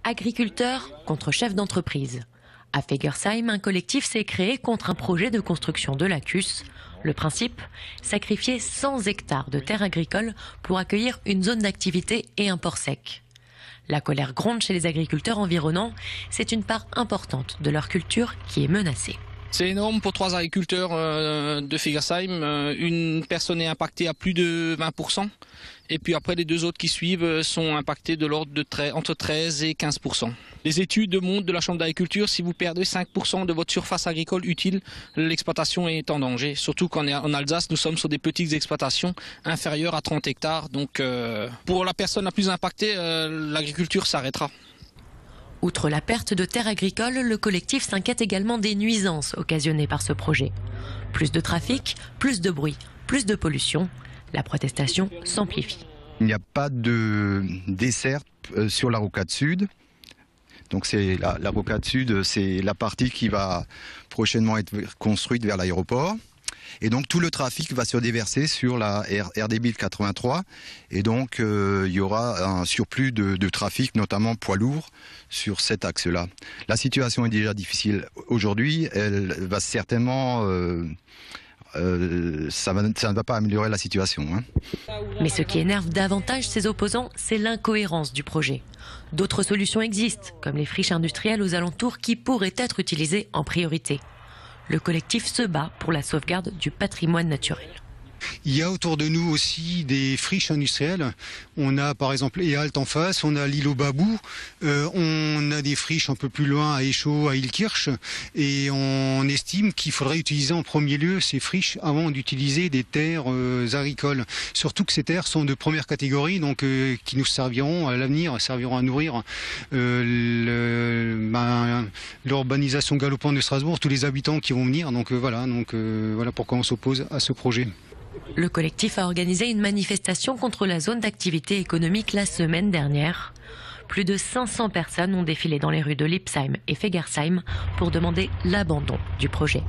Agriculteurs contre chefs d'entreprise. À Fegersheim, un collectif s'est créé contre un projet de construction de lacus. Le principe, sacrifier 100 hectares de terres agricoles pour accueillir une zone d'activité et un port sec. La colère gronde chez les agriculteurs environnants. C'est une part importante de leur culture qui est menacée. C'est énorme pour 3 agriculteurs de Fegersheim. Une personne est impactée à plus de 20%. Et puis après, les 2 autres qui suivent sont impactés de l'ordre de entre 13 et 15%. Les études montrent de la Chambre d'agriculture, si vous perdez 5% de votre surface agricole utile, l'exploitation est en danger. Surtout qu'en Alsace, nous sommes sur des petites exploitations inférieures à 30 hectares. Donc pour la personne la plus impactée, l'agriculture s'arrêtera. Outre la perte de terres agricoles, le collectif s'inquiète également des nuisances occasionnées par ce projet. Plus de trafic, plus de bruit, plus de pollution. La protestation s'amplifie. Il n'y a pas de desserte sur la rocade sud. Donc c'est la rocade sud, c'est la partie qui va prochainement être construite vers l'aéroport. Et donc tout le trafic va se déverser sur la RD 83. Et donc il y aura un surplus de trafic, notamment poids lourds, sur cet axe-là. La situation est déjà difficile aujourd'hui. Elle va certainement... ça ne va pas améliorer la situation. Mais ce qui énerve davantage ses opposants, c'est l'incohérence du projet. D'autres solutions existent, comme les friches industrielles aux alentours qui pourraient être utilisées en priorité. Le collectif se bat pour la sauvegarde du patrimoine naturel. Il y a autour de nous aussi des friches industrielles. On a par exemple Ehalt en face, on a l'île au Babou, on a des friches un peu plus loin à Eschau, à Illkirch, et on estime qu'il faudrait utiliser en premier lieu ces friches avant d'utiliser des terres agricoles. Surtout que ces terres sont de première catégorie, donc qui nous serviront à l'avenir, serviront à nourrir l'urbanisation galopante de Strasbourg, tous les habitants qui vont venir. Donc voilà pourquoi on s'oppose à ce projet. Le collectif a organisé une manifestation contre la zone d'activité économique la semaine dernière. Plus de 500 personnes ont défilé dans les rues de Lipsheim et Fegersheim pour demander l'abandon du projet.